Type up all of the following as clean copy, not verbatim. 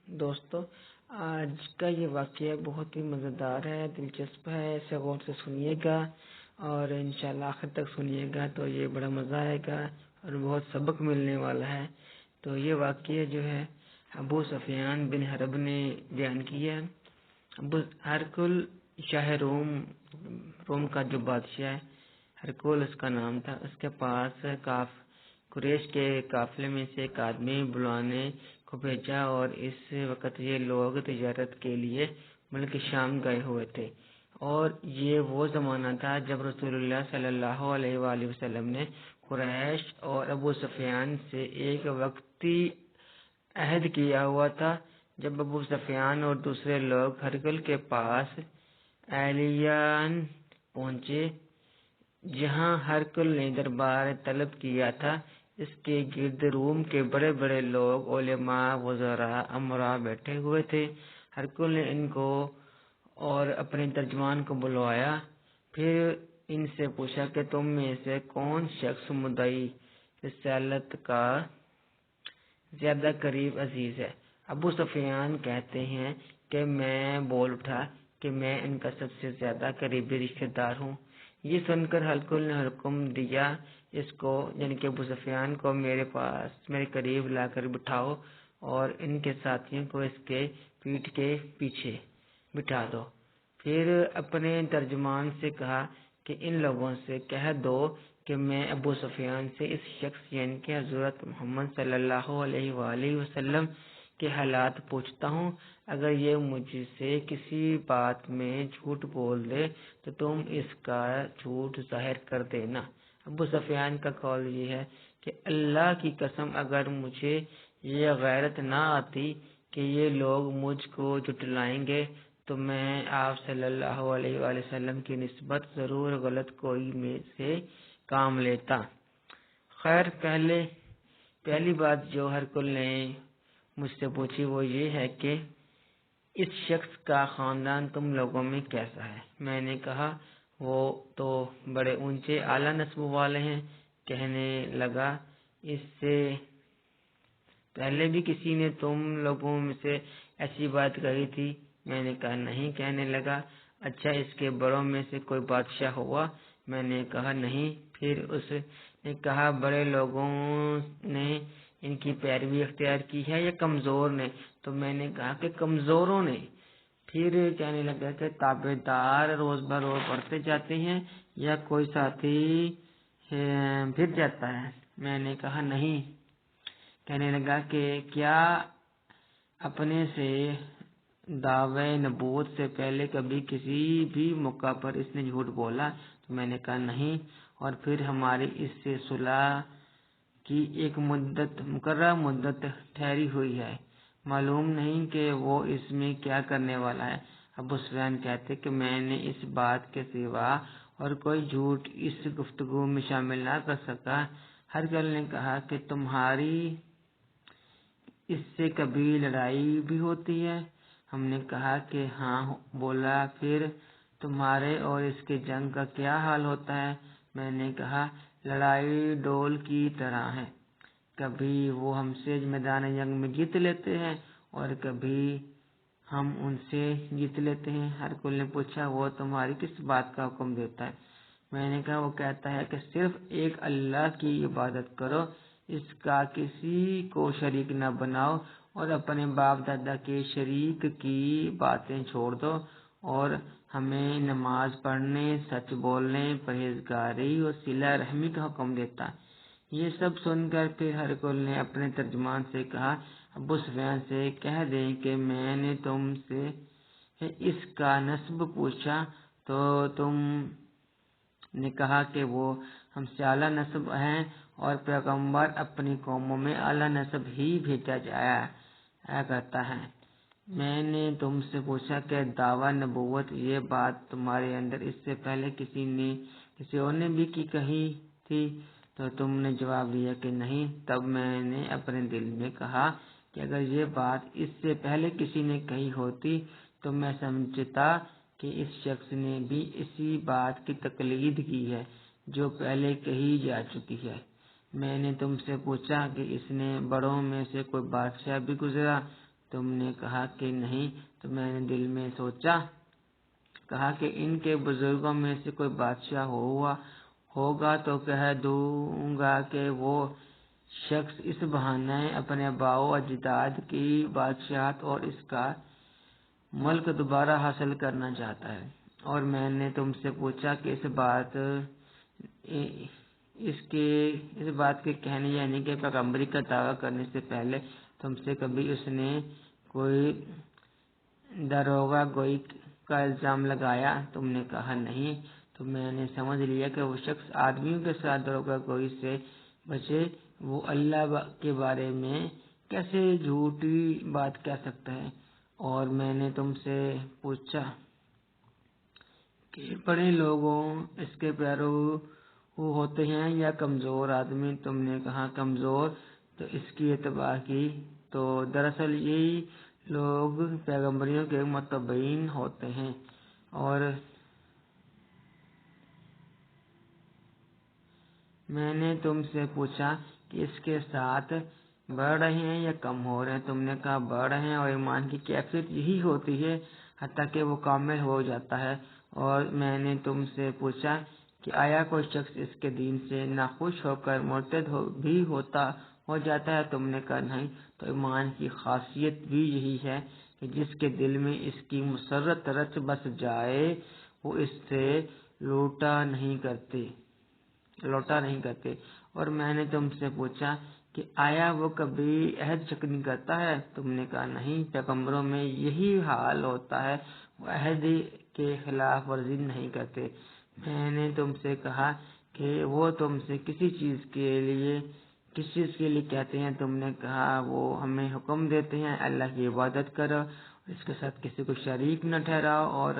دوستو، آج کا یہ واقعہ بہت ہی مزیدار ہے، دلچسپ ہے، اسے غور سے سنیے گا اور انشاءاللہ آخر تک سنیے گا تو یہ بڑا مزہ آئے گا اور بہت سبق ملنے والا ہے۔ تو یہ واقعہ جو ہے ابو سفیان بن حرب نے بیان کیا ہے۔ ابو ہرکل شاہ روم کا جو بادشاہ ہے، ہرکل اس کا نام تھا، اس کے پاس قریش کے قافلے میں سے ایک آدمی بلانے کو بھیجا اور اس وقت یہ لوگ تجارت کے لیے ملک شام گئے ہوئے تھے، اور یہ وہ زمانہ تھا جب رسول اللہ صلی اللہ علیہ وآلہ وسلم نے قریش اور ابو سفیان سے ایک وقتی عہد کیا ہوا تھا۔ جب ابو سفیان اور دوسرے لوگ ہرقل کے پاس ایلیان پہنچے، جہاں ہرقل نے دربار طلب کیا تھا، اس کے گرد روم کے بڑے بڑے لوگ، علماء، وزراء، امراء بیٹھے ہوئے تھے۔ ہرقل نے ان کو اور اپنے ترجمان کو بلوایا، پھر ان سے پوچھا کہ تم میں سے کون شخص مدعی رسالت کا زیادہ قریب عزیز ہے؟ ابو سفیان کہتے ہیں کہ میں بول اٹھا کہ میں ان کا سب سے زیادہ قریبی رشتہ دار ہوں۔ یہ سن کر ہرقل نے حکم دیا، اس کو یعنی کہ ابو سفیان کو میرے قریب لا کر بٹھاؤ اور ان کے ساتھیوں کو اس کے پیٹھ کے پیچھے بٹھا دو۔ پھر اپنے ترجمان سے کہا کہ ان لوگوں سے کہہ دو کہ میں ابو سفیان سے اس شخص یعنی کہ حضرت محمد صلی اللہ علیہ وآلہ وسلم کے حالات پوچھتا ہوں۔ اگر یہ مجھ سے کسی بات میں جھوٹ بول دے تو تم اس کا جھوٹ ظاہر کر دینا۔ ابو سفیان کا قول یہ ہے کہ اللہ کی قسم، اگر مجھے یہ غیرت نہ آتی کہ یہ لوگ مجھ کو جھٹلائیں گے تو میں آپ صلی اللہ علیہ وآلہ وسلم کی نسبت ضرور غلط کوئی میں سے کام لیتا۔ خیر، پہلی بات جو ہرقل نے مجھ سے پوچھی وہ یہ ہے کہ اس شخص کا خاندان تم لوگوں میں کیسا ہے؟ میں نے کہا وہ تو بڑے اونچے اعلیٰ نسب والے ہیں۔ کہنے لگا اس سے پہلے بھی کسی نے تم لوگوں میں سے ایسی بات کہی تھی؟ میں نے کہا نہیں۔ کہنے لگا اچھا، اس کے بڑوں میں سے کوئی بادشاہ ہوا؟ میں نے کہا نہیں۔ پھر اس نے کہا بڑے لوگوں نے ان کی پیروی اختیار کی ہے یا کمزور نے؟ تو میں نے کہا کہ کمزوروں نے۔ پھر کہنے لگا کہ تابع دار روز بروز بڑھتے جاتے ہیں یا کوئی ساتھی پھر جاتا ہے؟ میں نے کہا نہیں۔ کہنے لگا کہ کیا اپنے سے دعوی نبوت سے پہلے کبھی کسی بھی موقع پر اس نے جھوٹ بولا؟ تو میں نے کہا نہیں۔ اور پھر ہماری اس سے صلح کی ایک مقررہ مدت ٹھہری ہوئی ہے، معلوم نہیں کہ وہ اس میں کیا کرنے والا ہے۔ ابو سفیان کہتے کہ میں نے اس بات کے سوا اور کوئی جھوٹ اس گفتگو میں شامل نہ کر سکا۔ ہرقل نے کہا کہ تمہاری اس سے کبھی لڑائی بھی ہوتی ہے؟ ہم نے کہا کہ ہاں۔ بولا پھر تمہارے اور اس کے جنگ کا کیا حال ہوتا ہے؟ میں نے کہا لڑائی ڈول کی طرح ہے، کبھی وہ ہم سے میدان جنگ میں جیت لیتے ہیں اور کبھی ہم ان سے جیت لیتے ہیں۔ ہرقل نے پوچھا وہ تمہاری کس بات کا حکم دیتا ہے؟ میں نے کہا وہ کہتا ہے کہ صرف ایک اللہ کی عبادت کرو، اس کا کسی کو شریک نہ بناؤ اور اپنے باپ دادا کے شریک کی باتیں چھوڑ دو، اور ہمیں نماز پڑھنے، سچ بولنے، پرہیزگاری اور صلہ رحمی کا حکم دیتا ہے۔ یہ سب سن کر پھر ہرقل نے اپنے ترجمان سے کہا ابو سفیان سے کہہ دیں کہ میں نے تم سے اس کا نسب پوچھا تو تم نے کہا کہ وہ ہم سے اعلیٰ نسب ہیں اور پیغمبر اپنی قوموں میں اعلیٰ نسب ہی بھیجا جایا کرتا ہے۔ میں نے تم سے پوچھا کہ دعویٰ نبوت، یہ بات تمہارے اندر اس سے پہلے کسی اور نے بھی کہی تھی؟ تو تم نے جواب دیا کہ نہیں۔ تب میں نے اپنے دل میں کہا کہ اگر یہ بات اس سے پہلے کسی نے کہی ہوتی تو میں سمجھتا کہ اس شخص نے بھی اسی بات کی تقلید کی ہے جو پہلے کہی جا چکی ہے۔ میں نے تم سے پوچھا کہ اس نے بڑوں میں سے کوئی بادشاہ بھی گزرا؟ تم نے کہا کہ نہیں، تو میں نے دل میں سوچا، کہا کہ ان کے بزرگوں میں سے کوئی بادشاہ ہوگا تو کہہ دوں گا کہ وہ شخص اس بہانے اپنے آباء و اجداد کی بادشاہت اور اس کا ملک دوبارہ حاصل کرنا چاہتا ہے۔ اور میں نے تم سے پوچھا کہ اس بات کے کہنے یعنی کہ پیغمبری کا دعویٰ کرنے سے پہلے تم سے کبھی اس نے کوئی داروغہ گوئی کا الزام لگایا؟ تم نے کہا نہیں۔ تو میں نے سمجھ لیا کہ وہ شخص آدمیوں کے ساتھ داروغہ گوئی سے بچے، وہ اللہ کے بارے میں کیسے جھوٹی بات کہہ سکتا ہے۔ اور میں نے تم سے پوچھا کہ بڑے لوگوں اس کے پیرو ہوتے ہیں یا کمزور آدمی؟ تم نے کہا کمزور۔ تو اس کی اتباع کی تو دراصل یہی لوگ پیغمبریوں کے متبعین ہوتے ہیں۔ اور میں نے تم سے پوچھا کہ اس کے ساتھ بڑھ رہے ہیں یا کم ہو رہے ہیں؟ تم نے کہا بڑھ رہے ہیں، اور ایمان کی کیفیت یہی ہوتی ہے حتیٰ کہ وہ کامل ہو جاتا ہے۔ اور میں نے تم سے پوچھا کہ آیا کوئی شخص اس کے دین سے ناخوش ہو کر مرتد بھی ہو جاتا ہے؟ تم نے کہا نہیں۔ تو ایمان کی خاصیت بھی یہی ہے کہ جس کے دل میں اس کی مسرت رچ بس جائے وہ اس سے لوٹا نہیں کرتے۔ اور میں نے تم سے پوچھا کہ آیا وہ کبھی عہد شکنی کرتا ہے؟ تم نے کہا نہیں، پیغمبروں میں یہی حال ہوتا ہے، وہ عہد کے خلاف ورزی نہیں کرتے۔ میں نے تم سے کہا کہ وہ تم سے کسی چیز کے لیے کہتے ہیں؟ تم نے کہا وہ ہمیں حکم دیتے ہیں اللہ کی عبادت کرو اور اس کے ساتھ کسی کو شریک نہ ٹھہراؤ، اور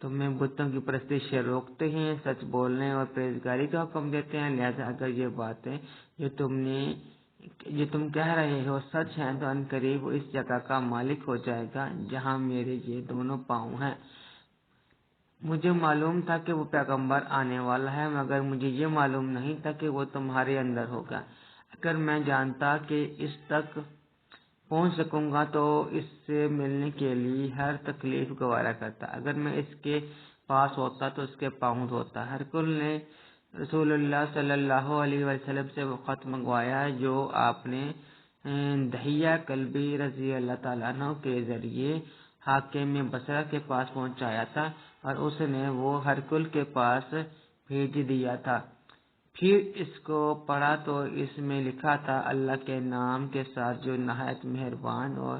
تمہیں بتوں کی پرستش سے روکتے ہیں، سچ بولنے اور پرہیزگاری کا حکم دیتے ہیں۔ لہذا اگر یہ باتیں جو تم کہہ رہے ہو سچ ہیں تو عنقریب وہ اس جگہ کا مالک ہو جائے گا جہاں میرے یہ دونوں پاؤں ہیں۔ مجھے معلوم تھا کہ وہ پیغمبر آنے والا ہے، مگر مجھے یہ معلوم نہیں تھا کہ وہ تمہارے اندر ہوگا۔ اگر میں جانتا کہ اس تک پہنچ سکوں گا تو اس سے ملنے کے لیے ہر تکلیف گوارا کرتا۔ اگر میں اس کے پاس ہوتا تو اس کے پاؤں دھوتا۔ ہرکل نے رسول اللہ صلی اللہ علیہ وسلم سے وہ خط منگوایا جو آپ نے دحیہ کلبی رضی اللہ تعالیٰ عنہ کے ذریعے حاکم بصرہ کے پاس پہنچایا تھا، اور اس نے وہ ہرکل کے پاس بھیج دیا تھا۔ پھر اس کو پڑھا تو اس میں لکھا تھا، اللہ کے نام کے ساتھ جو نہایت مہربان اور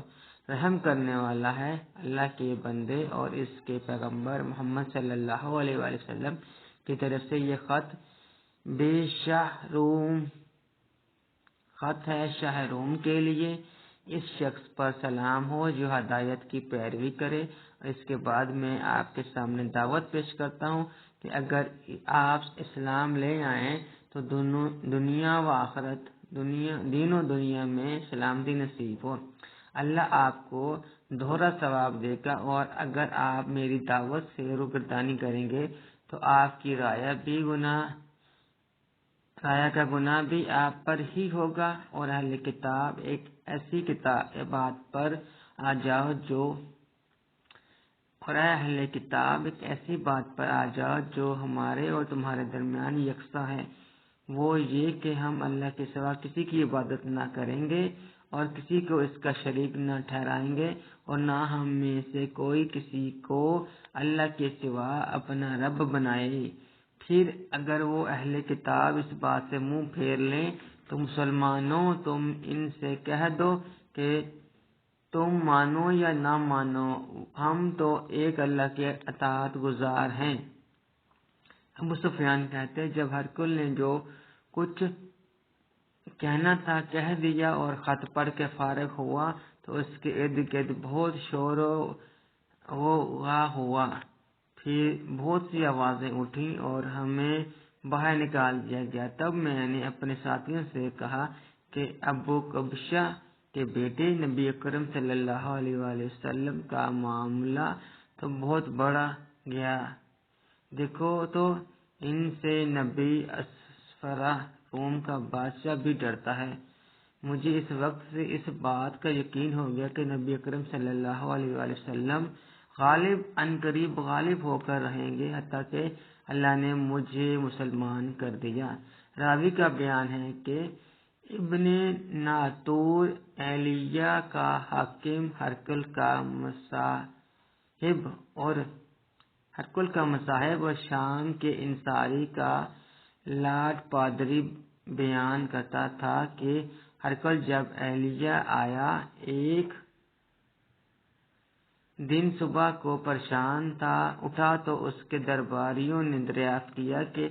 رحم کرنے والا ہے۔ اللہ کے بندے اور اس کے پیغمبر محمد صلی اللہ علیہ وآلہ وسلم کی طرف سے یہ خط خط ہے شاہ روم کے لیے۔ اس شخص پر سلام ہو جو ہدایت کی پیروی کرے، اور اس کے بعد میں آپ کے سامنے دعوت پیش کرتا ہوں کہ اگر آپ اسلام لے آئیں تو دنیا و آخرت، دین و دنیا میں سلامتی نصیب ہو۔ اللہ آپ کو دوہرا ثواب دے گا، اور اگر آپ میری دعوت سے روگردانی کریں گے تو آپ کی رعایا کا گناہ بھی آپ پر ہی ہوگا۔ اور اہل کتاب ایک ایسی بات پر آ جاؤ جو ہمارے اور تمہارے درمیان یکساں ہے، وہ یہ کہ ہم اللہ کے سوا کسی کی عبادت نہ کریں گے اور کسی کو اس کا شریک نہ ٹھہرائیں گے، اور نہ ہم میں سے کوئی کسی کو اللہ کے سوا اپنا رب بنائے۔ پھر اگر وہ اہل کتاب اس بات سے منہ پھیر لیں تو مسلمانوں تم ان سے کہہ دو کہ تم مانو یا نہ مانو، ہم تو ایک اللہ کے اطاعت گزار ہیں۔ ابو سفیان کہتے جب ہرکل نے جو کچھ کہنا تھا کہہ دیا اور خط پڑھ کے فارغ ہوا تو اس کے ارد گرد بہت شور و غوغا ہوا۔ پھر بہت سی آوازیں اٹھیں اور ہمیں باہر نکال دیا گیا۔ تب میں نے اپنے ساتھیوں سے کہا کہ ابو قبشہ کے بیٹے، نبی اکرم صلی اللہ علیہ وآلہ وسلم کا معاملہ تو بہت بڑھ گیا، دیکھو تو ان سے نبی اسفرا روم کا بادشاہ بھی ڈرتا ہے۔ مجھے اس وقت سے اس بات کا یقین ہو گیا کہ نبی اکرم صلی اللہ علیہ وآلہ وسلم غالب ان قریب غالب ہو کر رہیں گے، حتیٰ کہ اللہ نے مجھے مسلمان کر دیا۔ راوی کا بیان ہے کہ ابن ناطور ایلیہ کا حاکم ہرقل کا مصاحب اور شام کے انصاری کا لارڈ پادری بیان کرتا تھا کہ ہرقل جب ایلیہ آیا ایک دن صبح کو پریشان اٹھا تو اس کے درباریوں نے دریافت کیا کہ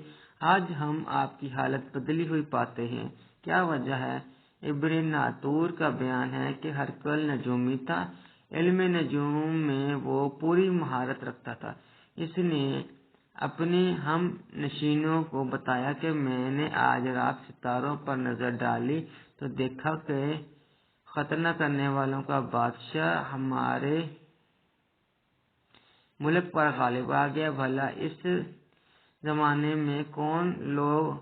آج ہم آپ کی حالت بدلی ہوئی پاتے ہیں، کیا وجہ ہے؟ ابن ناطور کا بیان ہے کہ ہرقل نجومی تھا، علم نجوم میں وہ پوری مہارت رکھتا تھا۔ اس نے اپنے ہم نشینوں کو بتایا کہ میں نے آج رات ستاروں پر نظر ڈالی تو دیکھا کہ ختنہ کرنے والوں کا بادشاہ ہمارے ملک پر غالب آ گیا۔ بھلا اس زمانے میں کون لوگ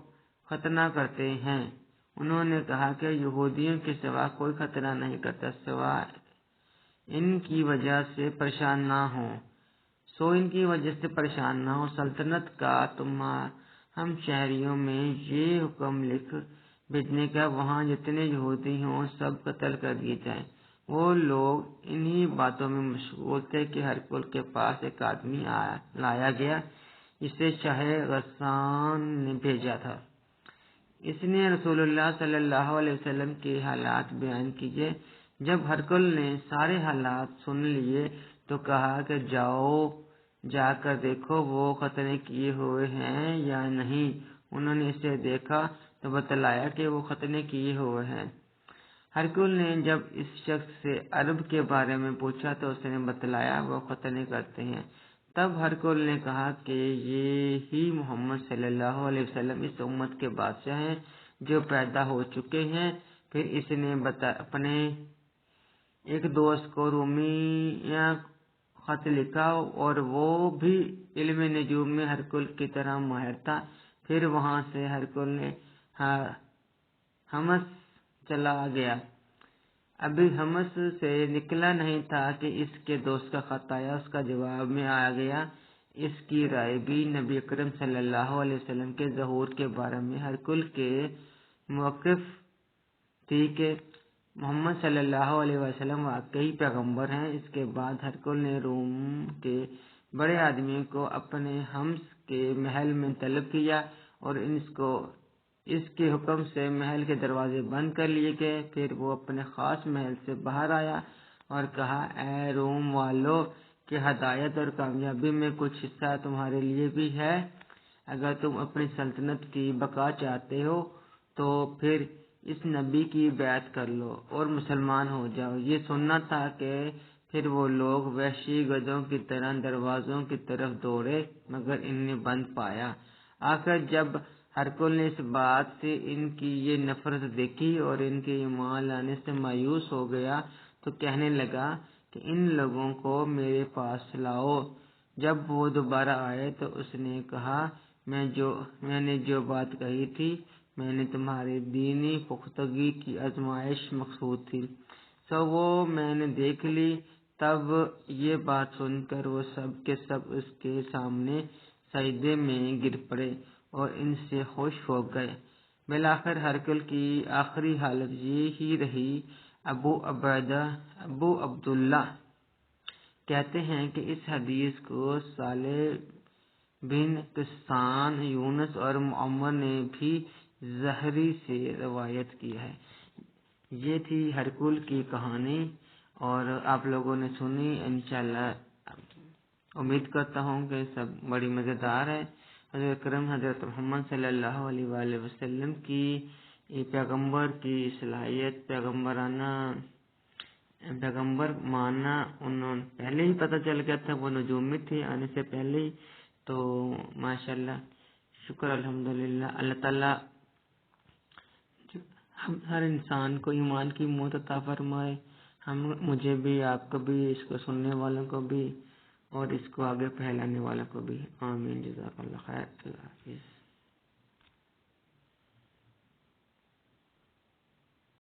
ختنہ کرتے ہیں؟ انہوں نے کہا کہ یہودیوں کے سوا کوئی ختنہ نہیں کرتا، سوائے ان کی وجہ سے پریشان نہ ہو۔ سلطنت کا تمام شہریوں میں یہ حکم لکھ بھیجنے کا وہاں جتنے یہودی ہوں سب قتل کر دیے جائیں۔ وہ لوگ انہی باتوں میں مشغول تھے کہ ہرقل کے پاس ایک آدمی لایا گیا جسے شاہ غسان نے بھیجا تھا۔ اس نے رسول اللہ صلی اللہ علیہ وسلم کے حالات بیان کیے۔ جب ہرقل نے سارے حالات سن لیے تو کہا کہ جا کر دیکھو وہ ختنے کیے ہوئے ہیں یا نہیں۔ انہوں نے اسے دیکھا تو بتلایا کہ وہ ختنے کیے ہوئے ہیں۔ ہرقل نے جب اس شخص سے عرب کے بارے میں پوچھا تو اس نے بتلایا وہ ختنے کرتے ہیں۔ تب ہرقل نے کہا کہ یہی محمد صلی اللہ علیہ وسلم اس امت کے بادشاہ ہیں جو پیدا ہو چکے ہیں۔ پھر اس نے اپنے ایک دوست کو رومیہ خط لکھا اور وہ بھی علم نجوم میں ہرقل کی طرح ماہر تھا۔ پھر وہاں سے ہرقل نے حمص چلا گیا۔ ابھی حمص سے نکلا نہیں تھا کہ اس کے دوست کا خط آیا، اس کا جواب میں آ گیا۔ اس کی رائے بھی نبی اکرم صلی اللہ علیہ وسلم کے ظہور کے بارے میں ہرقل کے موقف تھی کہ محمد صلی اللہ علیہ وسلم واقعی پیغمبر ہیں۔ اس کے بعد ہرقل نے روم کے بڑے آدمیوں کو اپنے حمص کے محل میں طلب کیا اور اس کے حکم سے محل کے دروازے بند کر لیے گئے۔ پھر وہ اپنے خاص محل سے باہر آیا اور کہا، اے روم والو، کہ ہدایت اور کامیابی میں کچھ حصہ تمہارے لیے بھی ہے۔ اگر تم اپنی سلطنت کی بقا چاہتے ہو تو پھر اس نبی کی بیعت کر لو اور مسلمان ہو جاؤ۔ یہ سننا تھا کہ پھر وہ لوگ وحشی گدھوں کی طرح دروازوں کی طرف دوڑے مگر انہیں بند پایا۔ آخر جب ہرقل نے اس بات سے ان کی یہ نفرت دیکھی اور ان کے ایمان لانے سے مایوس ہو گیا تو کہنے لگا کہ ان لوگوں کو میرے پاس لاؤ۔ جب وہ دوبارہ آئے تو اس نے کہا، میں نے جو بات کہی تھی، میں نے تمہاری دینی پختگی کی آزمائش مقصود تھی، سو وہ میں نے دیکھ لی۔ تب یہ بات سن کر وہ سب کے سب اس کے سامنے سجدے میں گر پڑے اور ان سے خوش ہو گئے۔ بالآخر ہرقل کی آخری حالت یہ ہی رہی۔ ابو عبداللہ کہتے ہیں کہ اس حدیث کو صالح بن کیسان، یونس اور معمر نے بھی زہری سے روایت کی ہے۔ یہ تھی ہرقل کی کہانی اور آپ لوگوں نے سنی۔ انشاءاللہ امید کرتا ہوں کہ سب بڑی مزیدار ہے۔ حضرت اکرم حضرت محمد صلی اللہ علیہ وآلہ وسلم کی پیغمبر کی صلاحیت، پیغمبر ماننا انہوں پہلے ہی پتہ چل گیا تھا، وہ نجومی تھے آنے سے پہلے ہی، تو ماشاءاللہ شکر الحمدللہ۔ اللہ تعالیٰ ہر انسان کو ایمان کی موت عطا فرمائے، مجھے بھی، آپ کو بھی، اس کو سننے والوں کو بھی اور اس کو آگے پھیلانے والوں کو بھی۔ آمین۔ جزاک اللہ خیر۔ اللہ حافظ۔